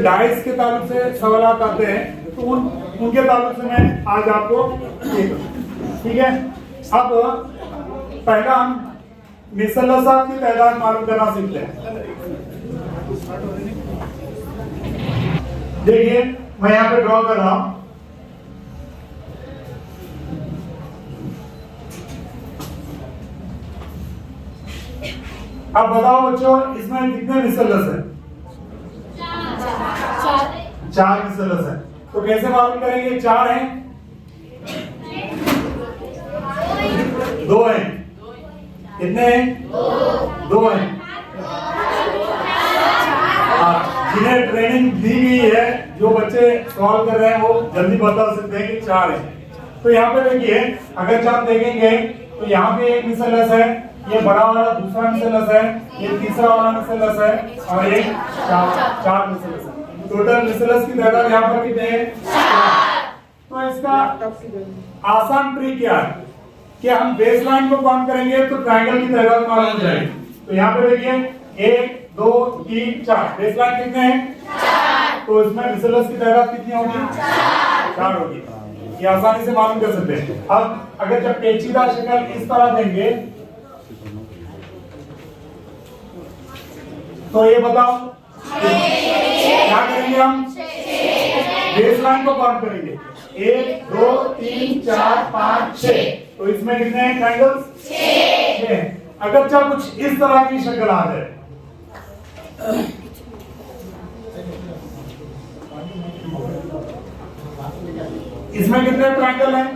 Dice के ताल्लुक से सवाल आते हैं तो उनके ताल्लुक से मैं आज आपको ठीक है। अब पहला हम मिसलसात की तादाद मालूम करना सीखते हैं। देखिए मैं यहाँ पे ड्रॉ कर रहा हूं। अब बताओ बच्चों इसमें कितने मिसलस हैं? चार मिसलस है। तो कैसे मालूम करेंगे? चार हैं, दो हैं, कितने हैं? दो हैं। जिन्हें ट्रेनिंग दी गई है, जो बच्चे सॉल्व कर रहे हैं वो जल्दी बता सकते हैं कि चार है। तो यहाँ पे देखिए अगर आप देखेंगे तो यहाँ पे एक मिसलस है, ये बड़ा वाला दूसरा मिसलस है, ये तीसरा वाला मिसलस है और एक चार मिसलस है। टोटल मिसलस की तादाद यहाँ पर कितने हैं? तो इसका आसान ट्रिक क्या है कि हम बेसलाइन को काउंट करेंगे तो ट्रायंगल की तादाद मालूम हो जाएगी। तो यहाँ पे देखिए 1 2 3 4 बेसलाइन कितने हैं? 4। तो इसमें मिसलस की तादाद कितनी होगी? 4 होगी। ये आसानी से मालूम कर सकते हैं। अब अगर जब पेचीदा शक्ल इस तरह देंगे तो ये बताओ क्या करेंगे? हम बेसलाइन को काउंट करेंगे 1 2 3 4 5 6। तो इसमें कितने हैं ट्रायंगल्स? 6। अगर जब कुछ इस तरह की शक्ल आ जाए इसमें कितने ट्रायंगल हैं?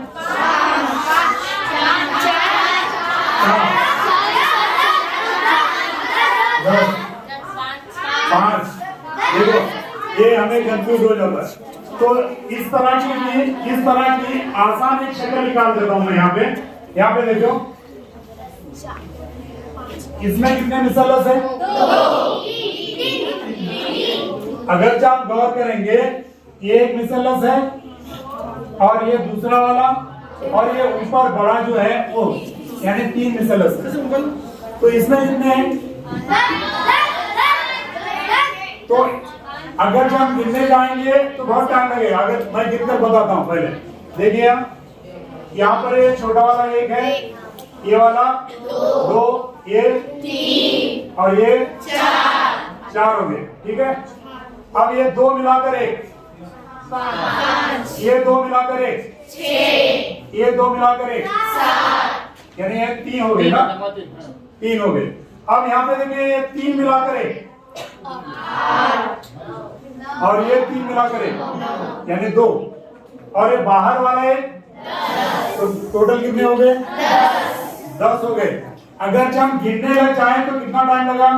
5। देखो ये हमें कंफ्यूज हो जाता है। तो इस तरह की आसान एक शक्ल निकाल देता हूं मैं यहाँ पे देखो इसमें कितने मिसलस है? अगर आप गौर करेंगे ये एक मिसलस है और ये दूसरा वाला और ये ऊपर बड़ा जो है वो यानी 3 मिसलस है। तो इसमें कितने हैं? तो अगर जब हम गिनने जाएंगे तो बहुत टाइम लगेगा। अगर मैं गिनकर बताता हूँ पहले देखिए यहाँ पर ये छोटा वाला 1 है, ये वाला 2, ये 3 और ये 4 हो गए। ठीक है। अब ये 2 मिलाकर 1 5, ये 2 मिलाकर 1 6, ये 2 मिलाकर 1 7 यानी ये 3 हो गए ना? 3 हो गए। अब यहाँ पे देखिए ये 3 मिलाकर 1 और ये 3 मिलाकर 1 यानी 2 और ये बाहर वाला 1 तो टोटल कितने हो गए? 10 हो गए। अगर हम गिनने लग जाए तो कितना टाइम लगा?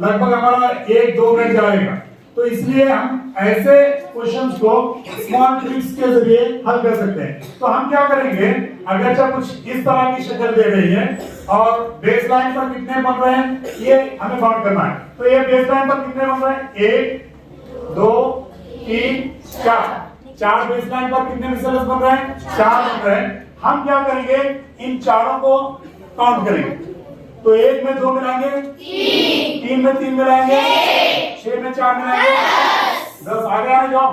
लगभग हमारा 1-2 मिनट जाएगा। तो इसलिए हम ऐसे क्वेश्चंस को स्मॉल ट्रिक्स के जरिए हल कर सकते हैं। तो हम क्या करेंगे अगर जब कुछ इस तरह की शक्ल दे रही है और बेसलाइन पर कितने बन रहे हैं ये हमें काउंट करना है। तो ये बेसलाइन पर कितने बन रहे हैं? 1 2 3 4 बेसलाइन पर कितने मिसलस बन रहे हैं? 4 बन रहे हैं। हम क्या करेंगे इन चारों को काउंट करेंगे। तो 1 में 2 मिलाएंगे 3 में 3 मिलाएंगे 6 में 4 मिलाएंगे 10 आगे आने जाओ।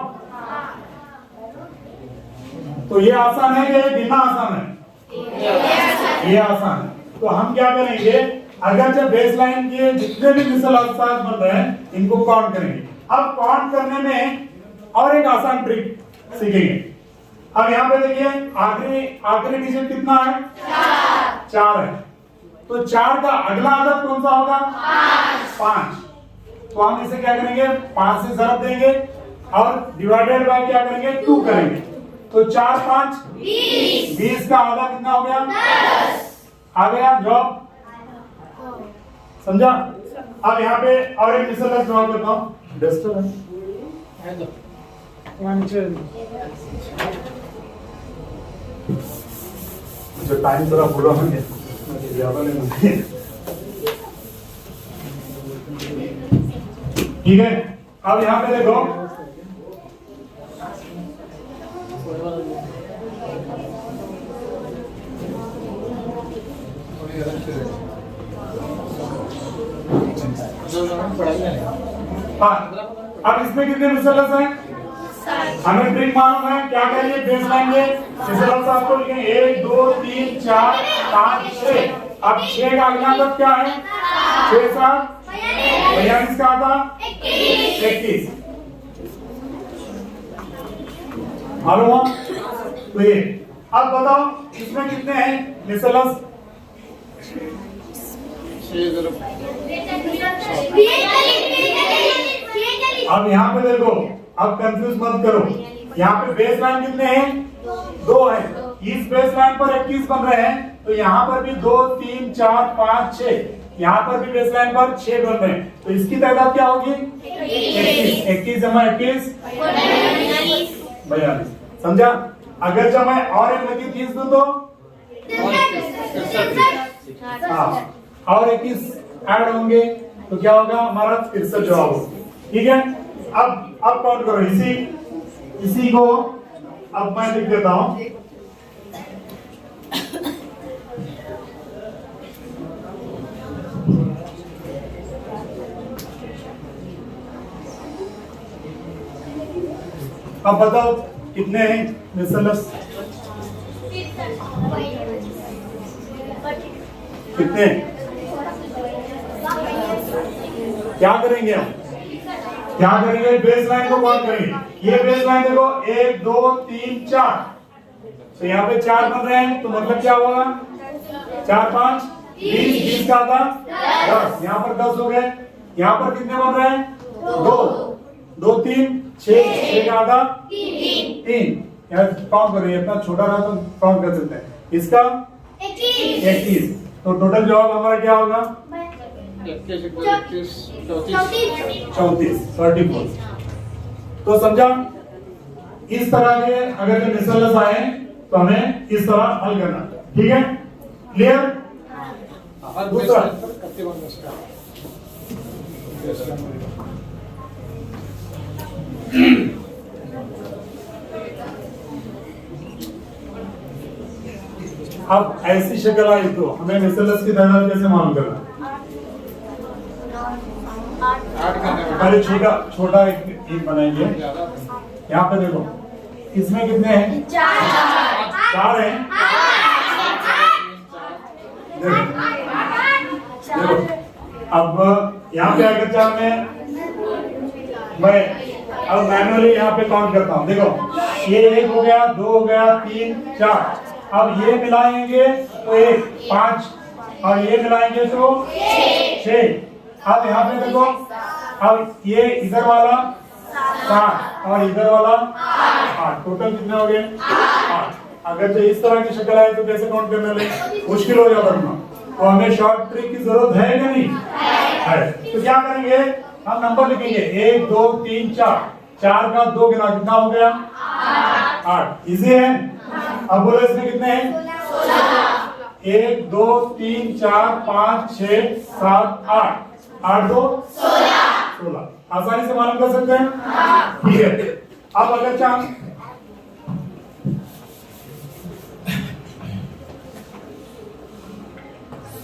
तो ये आसान है कि गिनना आसान है? ये आसान है। तो हम क्या करेंगे अगर जब बेसलाइन के जितने भी मिसलस बन रहे हैं इनको काउंट करेंगे। अब काउंट करने में और एक आसान ट्रिक सीखेंगे। अब यहाँ पे देखिए आखिरी डिजिट कितना है? 4 है। तो 4 का अगला आदत कौन सा होगा? 5। तो हम इसे क्या करेंगे 5 से ज़रब देंगे और डिवाइडेड बाय क्या करेंगे 2 करेंगे। तो 4 5 20 का आधा कितना हो गया? 10 आ गया जॉब समझा? अब यहाँ पे और एक मिसलस ड्रॉ करता हूँ। डस्टर है जो टाइम थोड़ा पूरा हो गया ज्यादा नहीं। ठीक है। अब यहाँ पे देखो अब इसमें कितने मिसलस हैं? हमें ट्रिक मालूम है, क्या करेंगे? बेस लाएंगे, मिसलस आपको लिखेंगे 1 2 3 4 5 6। अब 6 का अगला अंक क्या है? 6 7 42 का आता 21। मालूम हो? तो ये अब बताओ इसमें कितने हैं मिसलस? अब यहाँ पे देखो, अब कंफ्यूज मत करो, यहाँ पे बेस लाइन कितने हैं? 2 है। इस बेस लाइन पर 21 बन रहे हैं, तो यहाँ पर भी 2 3 4 5 6, यहाँ पर भी बेस लाइन पर 6 बन रहे हैं, तो इसकी तादाद क्या होगी? 21। 21 जमा 21 42। समझा? अगर जब मैं और एक लगी 30 दूं तो हाँ, और 21 ऐड होंगे तो क्या होगा? हमारा 63 जवाब होगा। ठीक है, अब काउंट करो इसी को। अब मैं लिख देता हूं, अब बताओ कितने हैं मिसलस? कितने? क्या करेंगे हम? क्या करेंगे? बेस लाइन को काउंट करेंगे। ये बेस लाइन देखो 1 2 3 4, तो यहाँ पे 4 बन रहे हैं, तो मतलब क्या होगा? 4 5 20, 20 का था 10, यहाँ पर 10 हो गए। यहाँ पर कितने बन रहे हैं? 2 2 3 6, 6 का आधा 3। यहाँ काउंट करेंगे, इतना छोटा रहा तो काउंट कर सकते हैं। इसका 21, तो टोटल जवाब हमारा क्या होगा? 34। तो समझा? इस तरह के अगर मिसलस आए तो हमें इस तरह हल करना। ठीक है, क्लियर? दूसरा अब ऐसी शक्ल आई तो हमें मिसलस की तादाद कैसे मालूम करना? पहले छोटा एक बनाएंगे। यहाँ पे देखो, इसमें कितने हैं? 4 हैं। देखो अब यहाँ पे अगर 4 में मैं अब मैनुअली यहाँ पे काउंट करता हूँ। देखो ये 1 हो गया, 2 हो गया, 3 4। अब ये मिलाएंगे तो 1 5, और ये मिलाएंगे तो 6। अब यहाँ पे देखो, अब ये इधर वाला 7 और इधर वाला 8, टोटल कितने हो गए? 8। अगर जो इस तरह की शक्ल आए तो कैसे काउंट करने लगे? मुश्किल हो जाता है। तो हमें शॉर्ट ट्रिक की जरूरत है कि नहीं है? तो क्या करेंगे? हम नंबर लिखेंगे 1 2 3 4। 4 का 2 गिना, कितना हो गया? 8। इजी है? अब बोलो इसमें कितने हैं? 1 2 3 4 5 6 7 8। 8 2 16। आसानी से मालूम कर सकते हैं? ठीक है। अब अगर चाह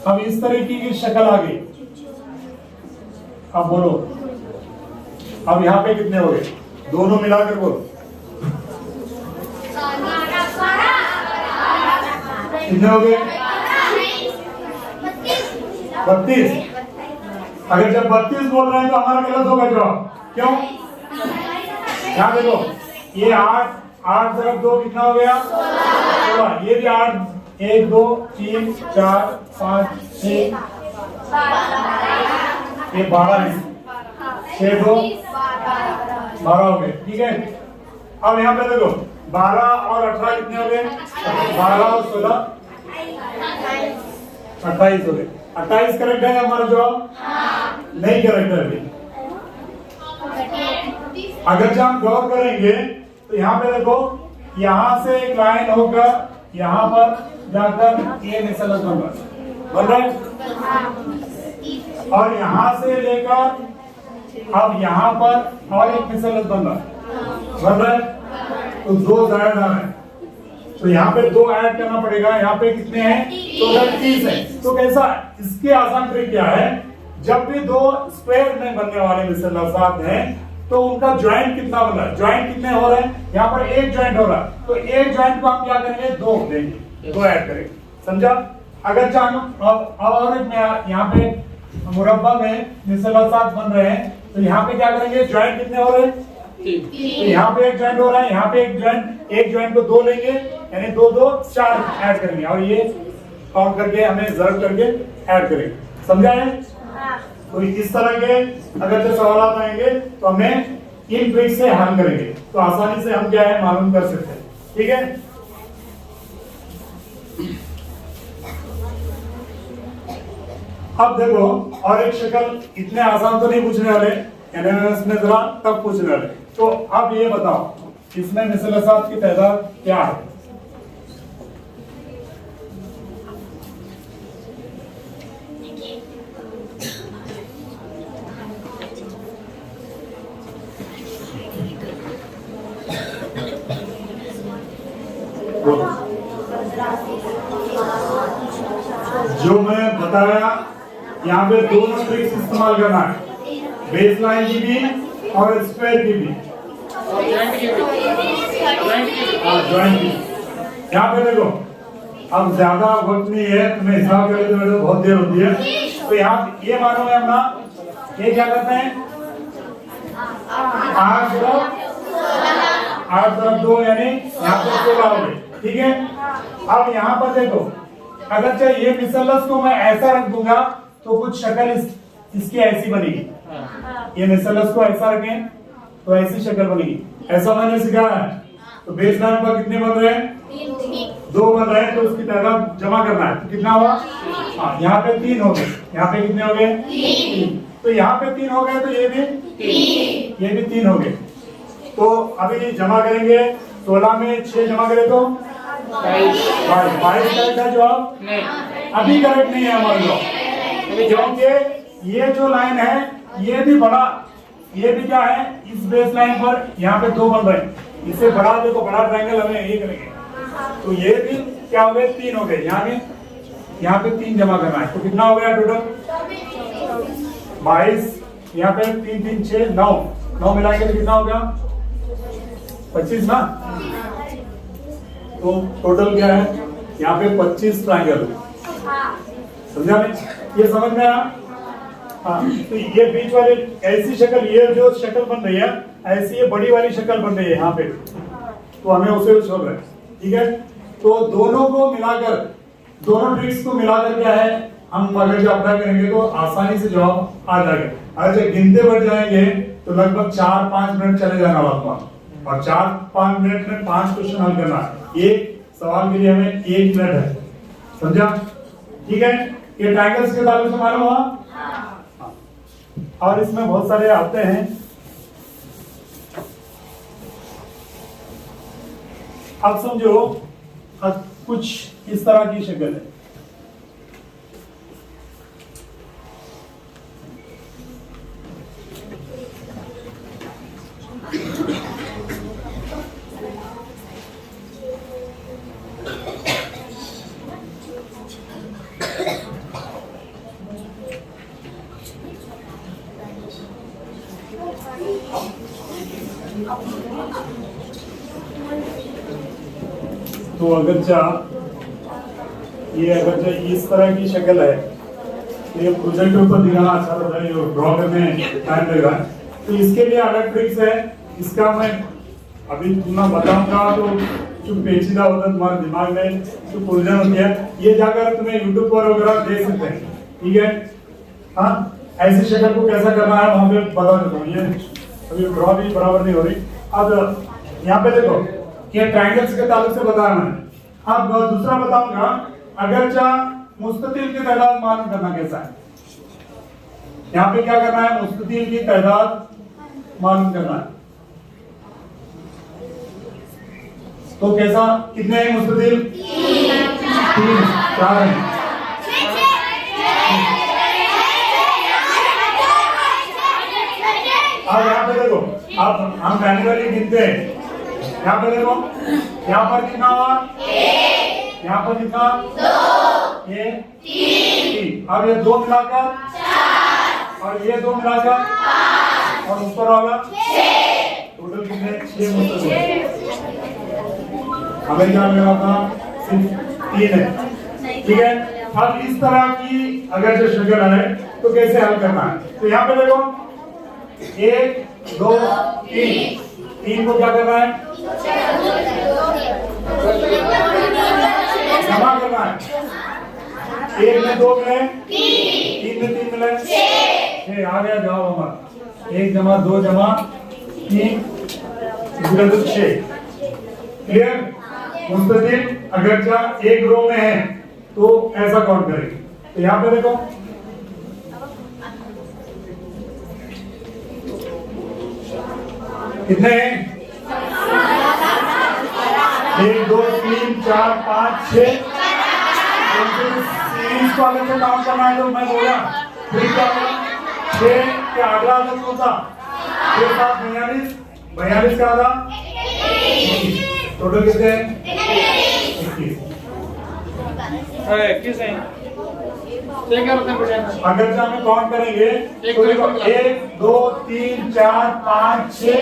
अब इस तरीके की शक्ल आ गई, अब बोलो अब यहाँ पे कितने हो गए? दोनों मिलाकर बोलो कितने हो गए? 32। अगर जब 32 बोल रहे हैं तो हमारा गलत होगा जवाब। क्यों? यहाँ देखो, ये 8 जब 2 कितना हो गया? 16। ये भी 8, 1 2 3 4 5 6, ये 12 है। 6 2 12 हो गए। ठीक है, अब यहाँ पे देखो 12 और 18 कितने हो गए? 12 और 16 28 हो गए। 28 करेक्ट है हमारा जवाब? नहीं करेक्ट है अभी। अगर जब हम गौर करेंगे तो यहाँ पे देखो, यहाँ से एक लाइन होकर यहाँ पर जाकर ये मिसलस बन रहा है, और यहाँ से लेकर अब यहाँ पर और एक मिसलस बन रहा है, तो 2 ज्यादा आ रहे हैं, तो यहाँ पे 2 ऐड करना पड़ेगा। यहाँ पे कितने हैं? तो 30 है। तो कैसा? इसके आसान ट्रिक क्या है? जब भी 2 स्क्वायर में बनने वाले मिसलसात हैं तो उनका ज्वाइंट कितना बन रहा है, ज्वाइंट कितने हो रहे हैं, यहाँ पर एक ज्वाइंट हो रहा है, तो एक ज्वाइंट को हम क्या करेंगे, दो देंगे, दो ऐड करेंगे, समझा। अगर चाहो और यहाँ पे मुरब्बा में मिसलसात बन रहे हैं, तो यहाँ पे क्या करेंगे, ज्वाइंट कितने हो रहे हैं, तो यहाँ पे एक ज्वाइंट हो रहा है, यहाँ पे एक ज्वाइंट को दो लेंगे, यानी दो दो चार ऐड करेंगे, और ये काउंट करके हमें ज़र्ब करके ऐड करेंगे, समझा है। तो इस तरह के अगर जो सवाल आएंगे तो हमें इन ट्रिक से हल करेंगे, तो आसानी से हम क्या है मालूम कर सकते हैं, ठीक है। अब देखो और एक शक्ल, इतने आसान तो नहीं पूछने वाले, एनएमएस में जरा टफ पूछने वाले। तो अब ये बताओ इसमें मिसलसात की तादाद क्या है, जो मैं बताया यहाँ पे दोनों ट्रिक्स इस्तेमाल करना है, बेस लाइन की भी और स्क्वायर की भी, ज्वाइंट की। यहाँ पे देखो अब ज्यादा वक्त नहीं है, तुम्हें हिसाब करें तो बहुत देर होती है, तो यहाँ ये मानो है अपना, ये क्या करते हैं 8 तरफ 2 यानी यहाँ पे 16 हो गए, ठीक है। अब यहाँ पर देखो अगर चाहे ये मिसलस को मैं ऐसा रख दूंगा तो कुछ शक्ल इसकी ऐसी बनेगी, ये मिसलस को ऐसा रखें तो ऐसी शक्ल बनेगी, ऐसा मैंने सिखाया है। तो बेस लाइन पर कितने बन रहे हैं, 2 बन रहे हैं, तो उसकी तादाद जमा करना है, तो कितना हुआ, हाँ यहाँ पे 3 हो गए, यहाँ पे कितने हो गए 3, तो यहाँ पे 3 हो गए, तो ये भी 3 हो गए। तो अभी जमा करेंगे, 16 में 6 जमा करें तो 22 करेक्ट है जवाब, अभी करेक्ट नहीं है हमारे जवाब, क्योंकि ये जो लाइन है ये भी बड़ा, ये भी क्या है इस बेस लाइन पर यहाँ पे 2 बन रहे हैं, इससे बड़ा देखो बड़ा ट्रायंगल हमें यही करेंगे, तो ये भी क्या हो गए 3 हो गए, यहाँ पे 3 जमा करना है, तो कितना हो गया टोटल 22, यहाँ पे 3 3 6 9 मिलाएंगे तो कितना हो गया 25 ना, तो टोटल क्या है यहाँ पे 25 ट्रायंगल, समझा मैं, ये समझ में आया। हाँ तो ये बीच वाले ऐसी शक्ल, ये जो शक्ल बन रही है ऐसी ये बड़ी वाली शक्ल बन रही है यहाँ पे, तो हमें उसे छोड़ रहे हैं, ठीक है। तो दोनों को मिलाकर, दोनों ट्रिक्स को मिलाकर क्या है हम अगर जो अप्लाई करेंगे तो आसानी से जवाब आ जाएगा। अगर जब गिनते बढ़ जाएंगे तो लगभग 4-5 मिनट चले जाना आपका, और 4-5 मिनट में 5 क्वेश्चन हल करना है, एक सवाल के लिए हमें 1 मिनट है, समझा, ठीक है। ये ट्रायंगल्स के ताल्लुक से मालूम हुआ, और इसमें बहुत सारे आते हैं। अब समझो कुछ इस तरह की शक्ल है, तो अगर ये इस तरह की शक्ल है, तो ये प्रोजेक्ट के ऊपर दिखाना अच्छा रहता है, जो ड्रॉ करने में टाइम लगेगा, तो इसके लिए अलग ट्रिक्स है, इसका मैं अभी तुम्हें बताऊंगा, तो जो पेचीदा होता है तुम्हारे दिमाग में जो उलझन होती है, ये जाकर तुम्हें यूट्यूब पर वगैरह देख सकते हैं, ठीक है। हाँ ऐसी शक्ल को कैसा करना है वहां पे बता देता हूँ, ये अभी ड्रॉ भी बराबर नहीं हो रही। अब यहाँ पे देखो ये ट्रायंगल्स के ताल्लुक से बताया मैंने, अब दूसरा बताऊंगा अगर मुस्ततिल की तादाद मालूम करना कैसा है। यहाँ पे क्या करना है, मुस्ततिल की तादाद मालूम करना है, तो कैसा, कितने हैं मुस्ततिल, 3 4 हैं, अब यहाँ पे देखो, अब हम मैन्युअली गिनते हैं, यहाँ पे देखो यहाँ पर कितना हुआ, यहाँ पर कितना 2, ये 3, अब ये 2 मिलाकर 4, और ये 2 मिलाकर 5, और ऊपर वाला 6। टोटल कितने 6 मुस्ततिल। हमें क्या मिला था सिर्फ 3 है। ठीक है, अब इस तरह की अगर जो शक्ल है तो कैसे हल करना है। तो यहाँ पे देखो 1 2 3 को क्या करना है जमा करना है। 1 में 2 मिले 3 में 3 मिले 6 आ गया जवाब हमारा। 1 जमा 2 जमा 3 6। क्लियर। मुस्ततिल अगर क्या एक रो में है तो ऐसा काउंट करेंगे। तो यहाँ पे देखो कितने हैं 1 2 3 4 5 6। सीरीज को अगर से काउंट करना है तो मैं बोला फिर क्या होगा 6 के अगला अगर कौन सा 6 7 42 42 का आधा टोटल कितने हैं 21 है। क्या होता है अगर से हमें काउंट करेंगे तो देखो 1 2 3 4 5 6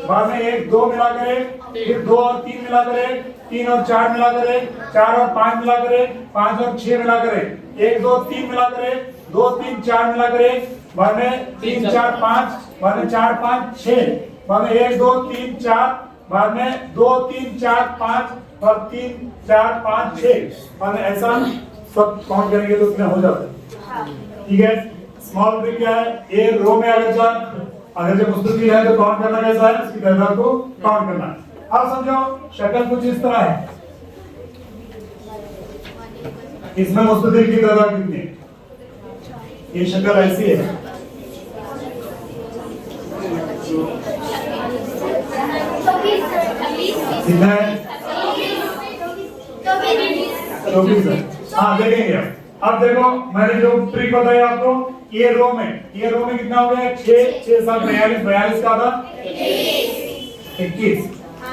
बाद में 1 2 मिला करे फिर 2 और 3 मिला करे 3 और 4 मिला करे 4 और 5 मिला करे 5 और 6 मिला करे 1 2 3 मिला करे 2 3 4 मिला करे बाद में 3 4 5 बाद में 4 5 6 बाद में 1 2 3 4 बाद में 2 3 4 5 और 3 4 5 6 बाद में ऐसा सब काउंट करेंगे तो उसमें हो जाता है। ठीक है, स्मॉल ट्रिक क्या है ए रो में अगर जो मुस्ततिल है तो काउंट करना कैसा है उसकी तादाद को काउंट करना है। अब समझो शक्ल कुछ इस तरह है। इसमें मुस्ततिल की तादाद कितनी है। ये शक्ल ऐसी है कितना है 24 है। हाँ देखेंगे अब देखो मैंने जो ट्रिक बताई आपको ये रो में कितना हो गया 6 6 7 42 42 का आधा 21।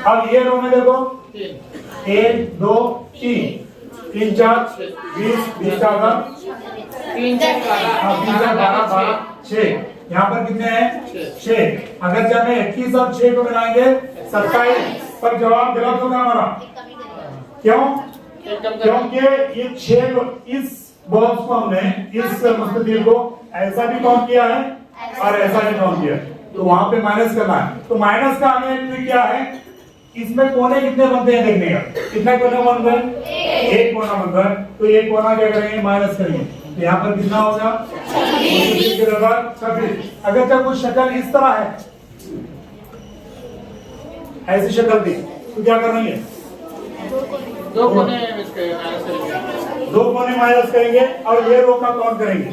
अब ये रो में देखो 1 2 3 4 20 20 का आधा 3 4 12 6। यहाँ पर कितने हैं 6। अगर जब हमें 21 और 6 को मिलाएंगे 27 पर जवाब गलत होगा हमारा। क्यों क्योंकि ये 6 को इस बॉक्स को हमने इस मुस्ततिल को ऐसा भी काउंट किया है और ऐसा भी काउंट किया है तो वहां पे माइनस करना है। तो माइनस का हमें ट्रिक क्या है इसमें कोने कितने बनते हैं देखने का। कितना कोना बन रहा है 1 कोना बन रहा है तो 1 कोना क्या करेंगे माइनस करेंगे तो यहाँ पर कितना होगा 26। अगर जब कुछ शक्ल इस तरह है ऐसी शक्ल थी तो क्या करेंगे 2 कोने माइनस करेंगे और ये रो का काउंट करेंगे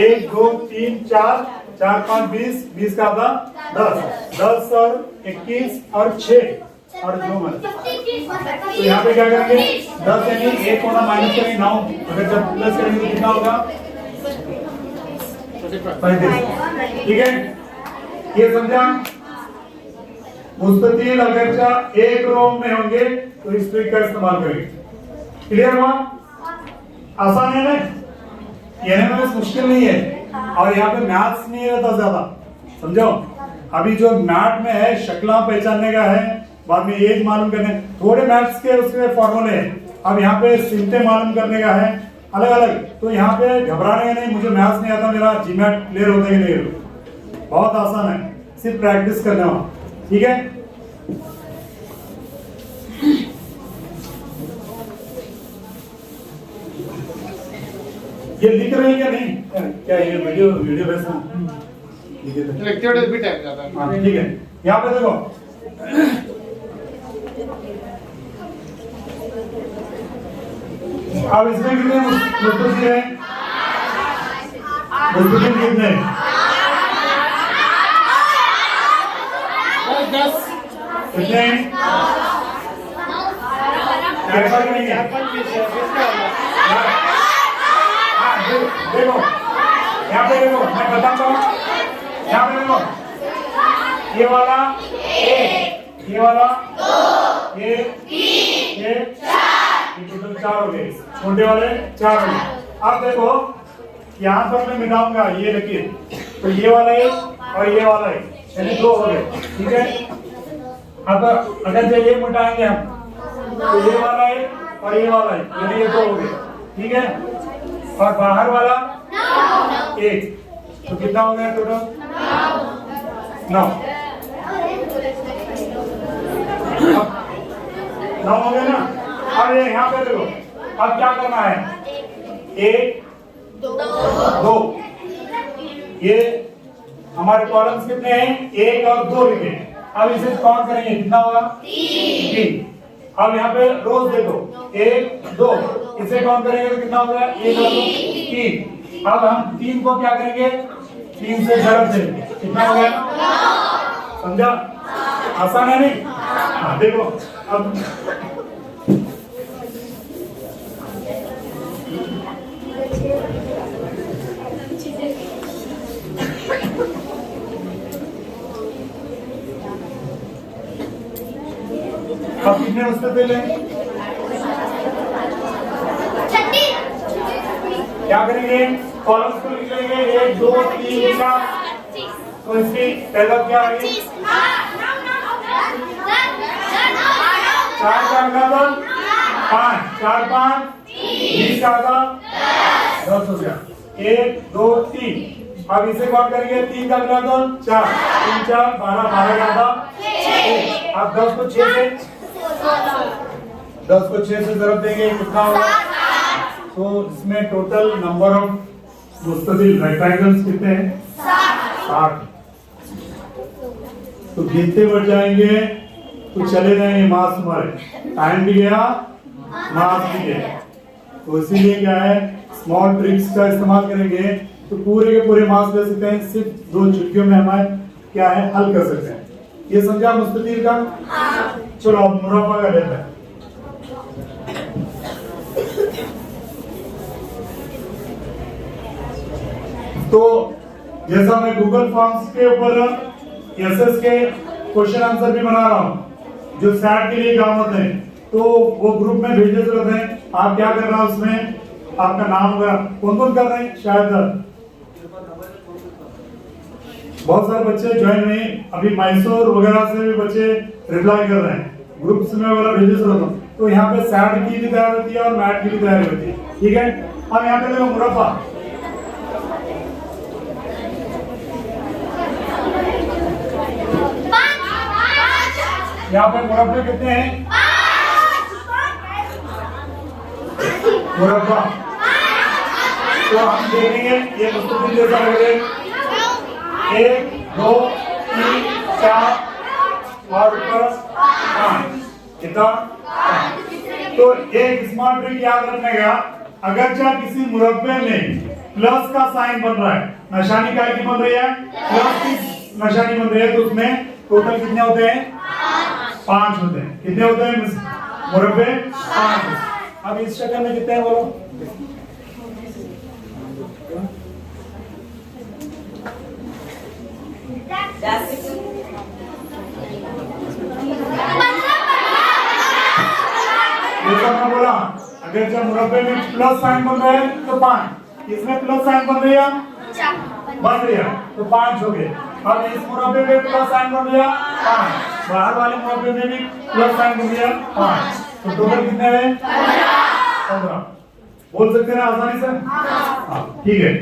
1 2 3 4 4 5 20 20 का आधा 10 और 21 और 6 और 2 तो यहाँ पे क्या करेंगे 10 यानी 1 कोना माइनस करेंगे 9। अगर जब प्लस करेंगे तो कितना होगा 35। ठीक है, ये समझा। मुस्ततिल अगर एक रो में होंगे तो इस ट्रिक का इस्तेमाल करेंगे। क्लियर हुआ। आसान है ना, कहने में मुश्किल नहीं है और यहाँ पे मैथ्स नहीं रहता ज्यादा समझो। अभी जो मैथ में है शक्ला पहचानने का है बाद में एज मालूम करने थोड़े मैथ्स के उसके फॉर्मूले हैं। अब यहाँ पे सिमटे मालूम करने का है अलग अलग। तो यहाँ पे घबराने का नहीं, मुझे मैथ्स नहीं आता मेरा जीमैट क्लियर होता ही नहीं, बहुत आसान है, सिर्फ प्रैक्टिस करना हो। ठीक है, ये लिख रहे हैं क्या नहीं क्या ये वीडियो वैसा लेक्चर भी टाइम जाता है। हाँ ठीक है, यहाँ पे देखो अब इसमें कितने मुस्ततिल हैं कितने 10 कितने कैसा नहीं है। देखो यहाँ पे देखो मैं बताता हूँ, यहाँ पे देखो ये वाला ये वाला ये टोटल 4 हो गए, छोटे वाले 4 हो गए। अब देखो यहाँ पर मैं मिटाऊंगा ये लकीर तो ये वाला 1 और ये वाला एक, यानी 2 हो गए। ठीक है, अब अगर जो ये मिटाएंगे हम तो ये वाला एक और ये वाला एक, यानी ये 2 हो गए। ठीक है, और बाहर वाला 1, तो कितना हो गया टोटल? 9। 9 हो गए ना। अब ये यहाँ पे देखो, अब क्या करना है? 1 2, ये हमारे कॉलम्स कितने हैं? 1 और 2 लिखे। अब इसे काउंट करेंगे, कितना होगा? 3। अब यहाँ पे रोज देखो, 1 2, इसे काउंट करेंगे तो कितना होगा? 1 और 2 3। अब हम 3 को क्या करेंगे? 3 से ज़रब देंगे, कितना हो गया? समझा? आसान है नहीं? हाँ देखो, अब कितने मुस्ततिल हैं? क्या करेंगे? कॉलम्स को लिख लेंगे, 1 2 3 4। तो इसकी पहला क्या है? 4 का आधा 5, 4 5 20 का आधा 10 हो गया। 1 2 3। अब इसे कौन करेंगे? 3 का अगला 2 4, 3 4 12, 12 का आधा 6। अब 10 को 6 से 6 से ज़रब देंगे, कितना होगा? तो इसमें टोटल नंबर ऑफ मुस्ततिल रेक्टेंगल्स कितने हैं? 60। तो गिनते बढ़ जाएंगे तो चले जाएंगे मास हमारे, टाइम भी गया, मास भी गया। तो इसीलिए क्या है, स्मॉल ट्रिक्स का इस्तेमाल करेंगे तो पूरे के पूरे मास ले सकते हैं, सिर्फ 2 चुटकियों में हमारे क्या है, हल कर सकते हैं। ये समझा मुस्ततिल का? चलो अब मुरब्बा का लेते हैं। तो जैसा मैं गूगल फॉर्म्स के ऊपर एसएस के क्वेश्चन आंसर भी बना रहा हूँ जो सैट के लिए काम होते हैं, तो वो ग्रुप में भेजने जरूरत है। आप क्या कर रहे हैं, उसमें आपका नाम वगैरह कौन कौन कर रहे हैं? शायद बहुत सारे बच्चे ज्वाइन नहीं, अभी मैसूर वगैरह से भी बच्चे रिप्लाई कर रहे हैं, ग्रुप्स में वगैरह भेजने जरूरत है। तो यहाँ पे सैट की भी तैयारी होती है और मैट की भी तैयारी होती है। ठीक है, अब यहाँ पे देखो मुरब्बा, यहाँ पे मुरब्बे कितने हैं? मुरब्बा तो हम देखेंगे ये मुस्ततिल जैसा लग रहा है। 1 2 3 4 और ऊपर 5, कितना? 5। तो एक स्मार्ट ट्रिक याद रखने का, अगर चाहे किसी मुरब्बे में प्लस का साइन बन रहा है, निशानी काय की बन रही है? प्लस की निशानी बन रही है, तो उसमें टोटल कितने होते हैं? 5 होते हैं। कितने होते हैं मुरब्बे? 5। अब इस शक्ल में कितने हैं बोलो? जैसा मैं बोला, अगर जब मुरब्बे में प्लस साइन बन रहा है तो 5, इसमें प्लस साइन बन रही है, तो 5 हो गए। अब इस मुरब्बे में प्लस साइन बन रहा 5, बाहर वाले मुरब्बे में भी प्लस साइन बन रहा 5, तो टोटल कितने हैं? 15। बोल सकते हैं आसानी से? हाँ ठीक है।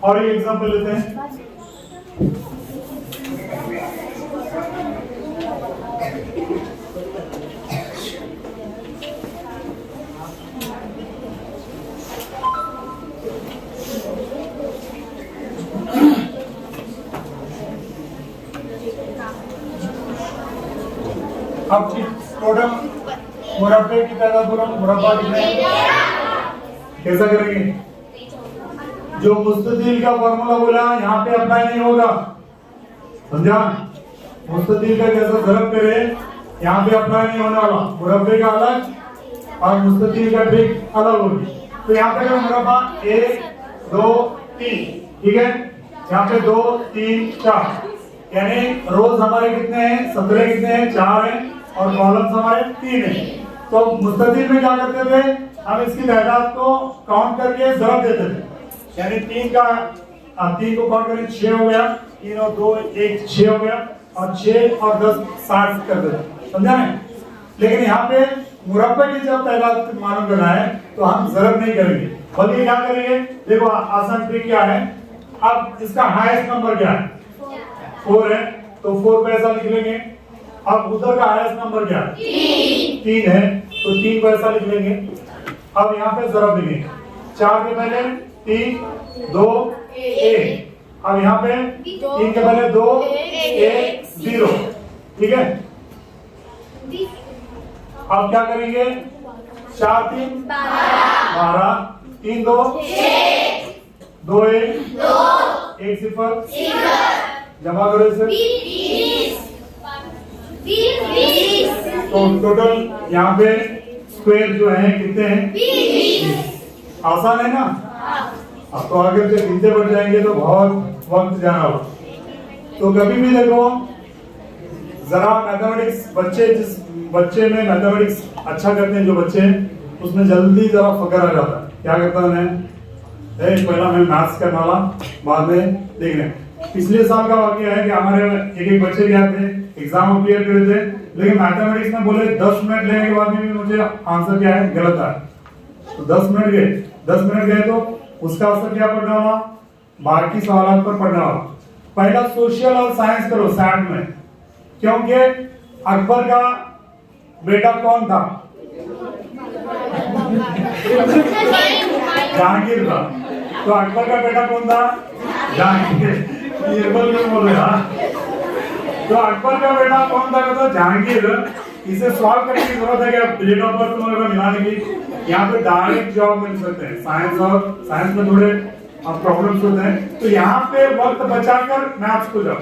और एक एग्जांपल लेते हैं। अब टोटल मुरब्बे की तादाद बोलो, मुरब्बा कितने? कैसा करेंगे? जो मुस्ततिल का फॉर्मूला बोला यहाँ पे अप्लाई नहीं होगा, समझा? मुस्ततिल का जैसा ज़रब करे यहाँ पे अप्लाई नहीं होने वाला, मुरब्बे का अलग और मुस्ततिल का ट्रिक अलग होगी। तो यहाँ पे मुरब्बा 1 2 3, ठीक है? यहाँ पे 2 3 4, यानी रोज हमारे कितने हैं? 17 कितने हैं? 4 हैं, और कॉलम्स हमारे 3 हैं। तो मुस्ततिल में क्या करते थे, हम इसकी तादाद को काउंट करके ज़रब देते थे, यानी 3 का अब 3 को काउंट करें 6 हो गया, 3 और 2 1 6 हो गया, और 6 और 10 60 कर देते, समझा नहीं? लेकिन यहाँ पे मुरब्बे की जब तादाद मालूम करना है तो हम जरब नहीं करेंगे, बल्कि क्या करेंगे, देखो आसान ट्रिक क्या है। अब इसका हाईएस्ट नंबर क्या है, 4 है, तो 4 को ऐसा लिख लेंगे। अब उधर का हाईएस्ट नंबर क्या है, 3 है, तो 3 को ऐसा लिख लेंगे। अब यहाँ पे जरब लिखेंगे, 4 के पहले 3 2 1, अब यहाँ पे 3 के पहले 2 1 0, ठीक है। अब क्या करेंगे, 4 3 12, 3 2 2 1 0, जमा करो इसे। तो टोटल यहाँ पे स्क्वायर जो है कितने हैं, 20। आसान है ना? अब तो आगे से गिनते बढ़ जाएंगे तो बहुत वक्त जाना होगा। तो कभी भी देखो जरा मैथमेटिक्स, जिस बच्चे में मैथमेटिक्स अच्छा करते हैं, जो बच्चे उसमें जल्दी जरा फकर आ जाता है। क्या करता है, पहला मैं मैथ्स करने वाला, बाद में देख रहे। पिछले साल का वाकया है कि हमारे एक बच्चे गए थे, एग्जाम अपीयर करे थे, लेकिन मैथमेटिक्स में बोले 10 मिनट लेने के बाद भी मुझे आंसर क्या है, गलत है। तो 10 मिनट गए, 10 मिनट गए तो उसका असर क्या पड़ने वाला, बाकी सवालों पर पड़ने वाला। पहला सोशल और साइंस करो सैट में, क्योंकि अकबर का बेटा कौन था, जहांगीर था। तो अकबर का बेटा कौन था, जहांगीर। निर्बल में बोल रहा। तो अकबर का बेटा कौन था, तो जहांगीर। इसे सॉल्व करने की जरूरत है क्या, डेट ऑफ बर्थ वगैरह मिलाने की। यहाँ पे डायरेक्ट जॉब मिल सकते हैं, साइंस में थोड़े प्रॉब्लम्स होते हैं। तो यहाँ पे वक्त बचाकर मैथ्स को जाओ।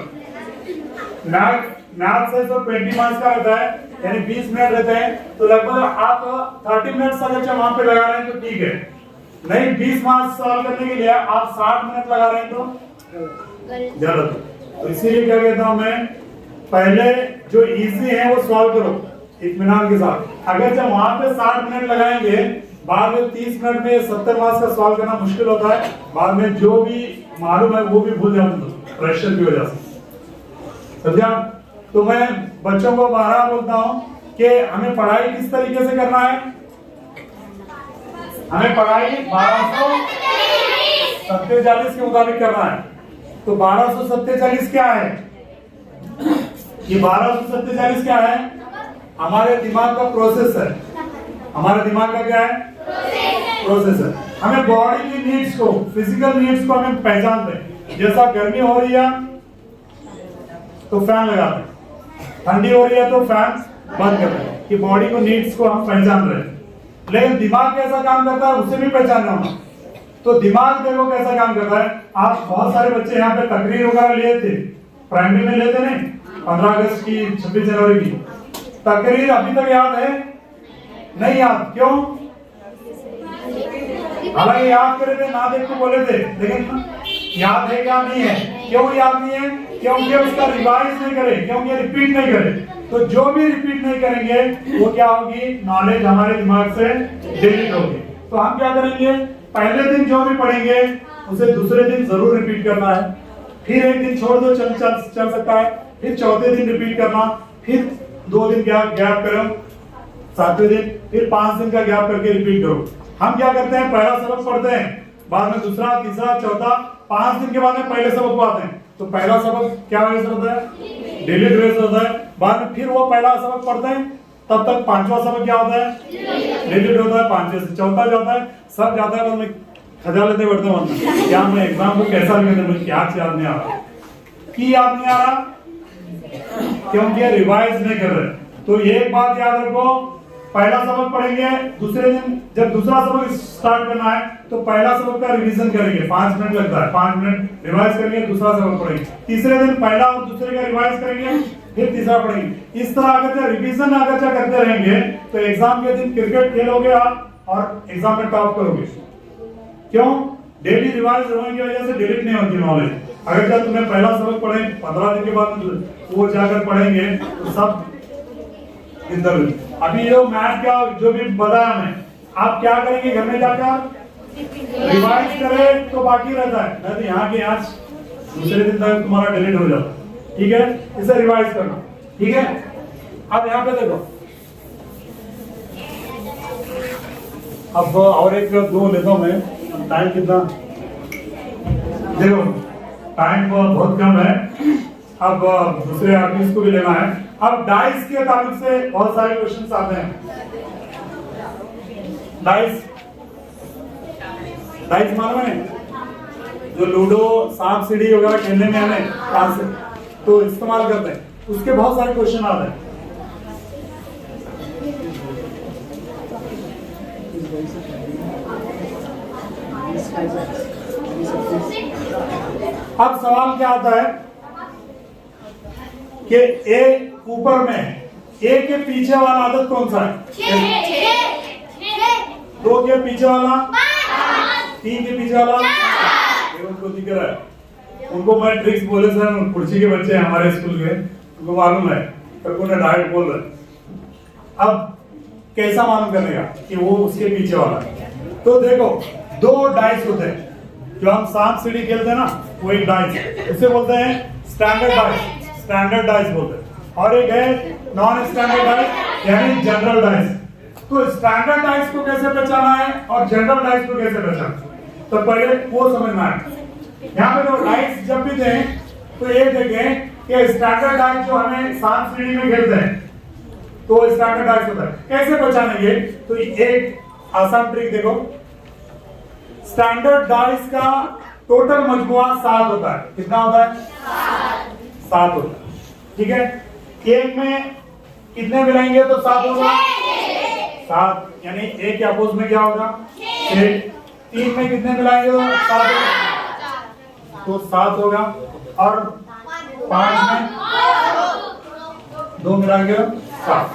मैथ से तो 20 मार्क्स का रहता है, यानी 20 मिनट रहते हैं। तो लगभग आप 30 मिनट अगर वहां पे लगा रहे हैं तो ठीक है, नहीं 20 मार्क्स सॉल्व करने के लिए आप 60 मिनट लगा रहे हैं तो गलत। तो इसीलिए क्या कहता हूं मैं, पहले जो इजी है वो सॉल्व करो इत्मीनान के साथ। अगर जब वहां पे 60 मिनट लगाएंगे, बाद में 30 मिनट में 70 मार्क्स का सॉल्व करना मुश्किल होता है। बाद में जो भी मालूम है वो भी भूल जाते, प्रेशर की वजह से, समझा? तो मैं बच्चों को बारहा बोलता हूं कि हमें पढ़ाई किस तरीके से करना है। हमें पढ़ाई 1247 के मुताबिक करना है। तो 1247 क्या है, ये 1247 क्या है, हमारे दिमाग का प्रोसेस है। हमारे दिमाग का क्या है, प्रोसेस है। हमें बॉडी की नीड्स को, फिजिकल नीड्स को हमें पहचानते हैं। जैसा गर्मी हो रही है तो फैन लगाते हैं, ठंडी हो रही है तो फैन बंद करते हैं, कि बॉडी को नीड्स को हम पहचान रहे हैं। लेकिन दिमाग कैसा काम करता है उसे भी पहचानना होगा। तो दिमाग देखो कैसा काम करता है। आप बहुत सारे बच्चे यहाँ पे तकरीर वगैरह लिए थे, प्राइमरी में लेते नहीं, 15 अगस्त की, 26 जनवरी की तकरीर अभी तक याद है, नहीं याद, क्यों? हालांकि याद करे थे, ना देख को बोले थे, लेकिन याद है क्या, नहीं है। क्यों याद नहीं है? क्योंकि उसका रिवाइज नहीं करे, क्योंकि रिपीट नहीं करे। तो जो भी रिपीट नहीं करेंगे वो क्या होगी, नॉलेज हमारे दिमाग से डिलीट होगी। तो हम क्या करेंगे, पहले दिन जो भी पढ़ेंगे उसे दूसरे दिन जरूर रिपीट करना है, फिर एक दिन छोड़ दो, चल सकता है, फिर चौथे दिन रिपीट करना, फिर 2 दिन गैप करो, 7वें दिन, फिर 5 दिन का गैप करके रिपीट करो। हम क्या करते हैं, पहला सबक पढ़ते हैं, बाद में दूसरा, तीसरा, चौथा, 5 दिन के बाद में पहले सबक को आते हैं। तो पहला सबक क्या वजह होता है, डेली ड्रेस होता है। बाद में फिर वो पहला सबक पढ़ते हैं, तब तक 5वां सबक क्या होता है, डेली ड्रेस होता है। 5वें से चौथा जाता है, सब जाता है। तो मैं खजालते बढ़ते हूँ, क्या मैं एग्जाम को कैसा लिखे थे, मुझे क्या याद नहीं आ रहा, की याद नहीं आ रहा, क्योंकि रिवाइज नहीं कर रहे। तो एक बात याद रखो, पहला सबक पढ़ेंगे, दूसरे दिन जब दूसरा सबक स्टार्ट करना है तो पहला सबक का रिवीजन करेंगे, 5 मिनट लगता है, 5 मिनट रिवाइज करेंगे, दूसरा सबक पढ़ेंगे। तीसरे दिन पहला और दूसरे का रिवाइज करेंगे, फिर तीसरा पढ़ेंगे। इस तरह अगर रिवीजन अगर करते रहेंगे तो एग्जाम के दिन क्रिकेट खेलोगे आप और एग्जाम में टॉप करोगे। क्यों? डेली रिवाइज होने की वजह से डिलीट नहीं होती नॉलेज। अगर जब तुम्हें पहला सबक पढ़े, 15 दिन के बाद वो जाकर पढ़ेंगे तो सब इधर। अभी जो मैथ का जो भी बताया मैं, आप क्या करेंगे घर में जाकर, रिवाइज करे तो बाकी रहता है, नहीं तो यहाँ के यहाँ दूसरे दिन तक तुम्हारा डिलीट हो जाता है। ठीक है, इसे रिवाइज करना। ठीक है, अब यहाँ पे देखो, अब और एक दो लेता हूं मैं। टाइम कितना, देखो टाइम बहुत कम है। अब दूसरे आर्टिस्ट को भी लेना है। अब डाइस के ताल्लुक से बहुत सारे क्वेश्चंस आते हैं। डाइस मालूम है, जो लूडो सांप सीढ़ी वगैरह खेलने में हमें कहां से तो इस्तेमाल करते हैं, उसके बहुत सारे क्वेश्चन आते हैं। अब सवाल क्या आता है कि ए ऊपर में है, ए के पीछे वाला आदत कौन सा है? 2 के पीछे वाला, 3 के पीछे वाला, ये उनको दिख रहा है। उनको मैं ट्रिक्स बोले सर, कुर्सी के बच्चे हैं हमारे स्कूल के, उनको मालूम है, उन्हें डायरेक्ट बोल रहे। अब कैसा मालूम करने का कि वो उसके पीछे वाला है? तो देखो 2 डाइस होते हैं, जो हम सांप सीढ़ी खेलते हैं ना, वो एक डाइस है, उसे बोलते हैं स्टैंडर्ड डाइस बोलते हैं। और एक है नॉन स्टैंडर्ड डाइस यानी जनरल डाइस। तो स्टैंडर्ड डाइस को कैसे पहचाना है और जनरल डाइस को कैसे पहचाना, तो पहले वो समझना है। यहाँ पे जो डाइस जब भी दें तो ये देखें कि स्टैंडर्ड डाइस जो हमें सांप सीढ़ी में खेलते हैं तो स्टैंडर्ड डाइस होता है। कैसे पहचानेंगे, तो एक आसान ट्रिक देखो, स्टैंडर्ड डाइस का टोटल मजमुआ 7 होता है। कितना होता है? 7 होता है। ठीक है, एक में कितने मिलाएंगे तो 7 होगा, 7, यानी एक के अपोज में क्या होगा 6। 3 में कितने मिलाएंगे तो 7 होगा, तो 7 होगा। और 5 में 2 मिलाएंगे 7।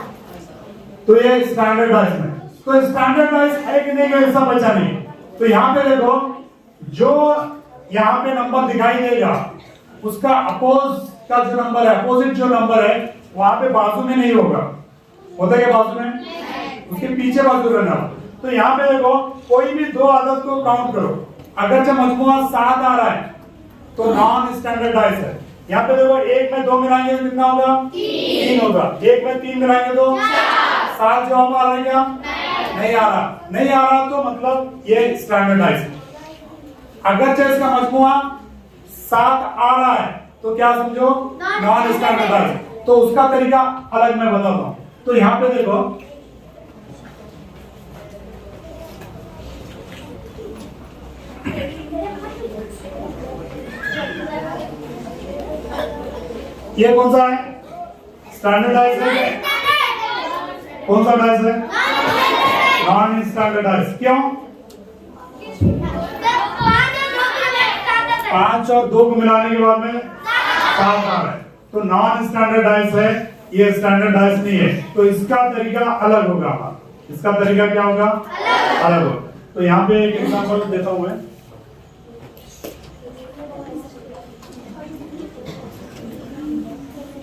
तो ये स्टैंडर्ड डाइस में, तो स्टैंडर्ड डाइस है कि नहीं ऐसा पहचानेंगे। तो यहाँ पे देखो, जो यहाँ पे नंबर दिखाई देगा उसका अपोज का जो नंबर है, अपोजिट जो नंबर है, वहां पे बाजू में नहीं होगा, होता है क्या बाजू में? उसके पीछे बाजू रहना। तो यहाँ पे देखो, कोई भी 2 आदत को काउंट करो, अगर जब मजमुआ 7 आ रहा है तो नॉन स्टैंडर्ड डाइस है। यहाँ पे देखो, 1 में 2 मिलाएंगे तो कितना होगा 3 होगा, 1 में 3 मिलाएंगे तो 7 जवाब आ रहा है क्या? नहीं आ रहा, तो मतलब ये स्टैंडर्ड डाइस है। अगर चाहे इसका मजमुआ 7 आ रहा है तो क्या समझो नॉन स्टैंडर्ड डाइस। तो उसका तरीका अलग मैं बताता हूं। तो यहां पे देखो, ये कौन सा है? स्टैंडर्ड डाइस है। कौन सा डाइस है? Non standard dice. क्यों? 5 और 2 को मिलाने के बाद में 7 आ रहा है, तो नॉन स्टैंडर्ड डाइस है, ये स्टैंडर्ड डाइस नहीं है। तो इसका तरीका अलग होगा। इसका तरीका क्या होगा? अलग होगा। तो यहाँ पे एक एग्जांपल देता हूं मैं।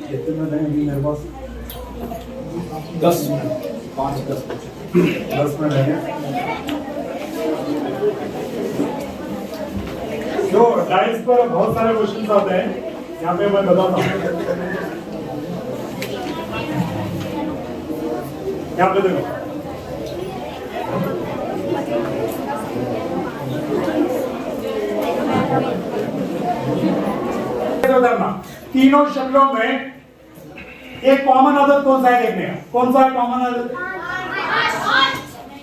कितने में देंगे मेरे पास? 10 मिनट, 5-10 मिनट है। जो डाइस पर बहुत सारे क्वेश्चन आते हैं, यहाँ पे मैं बताता हूँ। यहाँ पे देखो, तीनों शक्लों में एक कॉमन आदत कौन सा है देखने का? कौन सा है कॉमन आदत?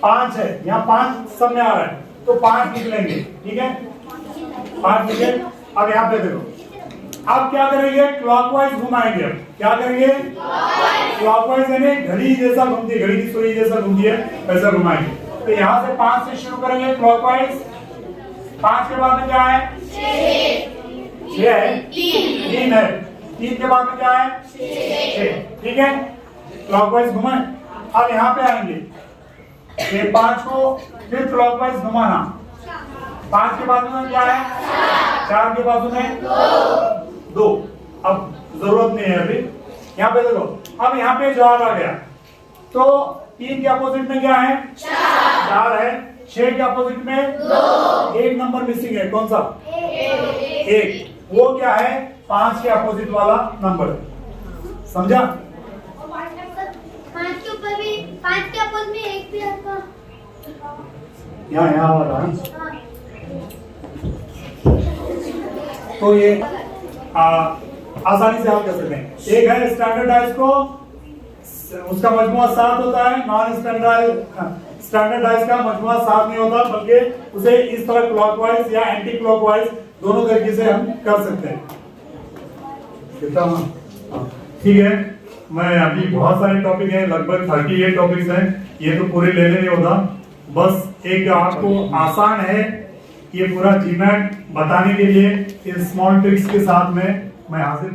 5 है, यहाँ 5 सब में आ रहा है, तो 5 निकलेंगे। ठीक है, 5 निकले। अब यहाँ पे देखो, अब क्या करेंगे? क्लॉकवाइज घुमाएंगे। अब क्या करेंगे? क्लॉकवाइज, यानी घड़ी जैसा घूमती है, घड़ी की सुई जैसा घूमती है, वैसा घुमाएंगे। तो यहाँ से 5 से शुरू करेंगे क्लॉकवाइज। 5 के बाद में क्या है? 6 है, 3 है, 3 के बाद में क्या है? 6। ठीक है, क्लॉकवाइज घुमाए। अब यहाँ पे आएंगे, ये 5 को फिर क्लॉकवाइज घुमाना। 5 के बाद में क्या है? 4 के बाद में 2। अब जरूरत नहीं है अभी। यहाँ पे देखो, अब यहाँ पे जवाब आ गया, तो 3 के अपोजिट में क्या है? 4 है, 6 के अपोजिट में 2, एक नंबर मिसिंग है, कौन सा? एक। वो क्या है? 5 के अपोजिट वाला नंबर। समझा? 5 के ऊपर भी 5 के अपोजिट में एक भी आपका यहाँ वाला है। हाँ। तो ये आसानी से हल कर सकते हैं। एक है स्टैंडर्डाइज को, उसका मजमुआ 7 होता है। नॉन स्टैंडर्डाइज का मजमुआ 7 नहीं होता, बल्कि उसे इस तरह क्लॉकवाइज या एंटी क्लॉकवाइज दोनों तरीके से हम कर सकते हैं। ठीक है, मैं अभी बहुत सारे टॉपिक हैं, लगभग 38 टॉपिक्स हैं, ये तो पूरे लेने नहीं होता। बस एक आपको आसान है ये पूरा जीमैट बताने के लिए, इस स्मॉल ट्रिक्स के साथ में मैं हाजिर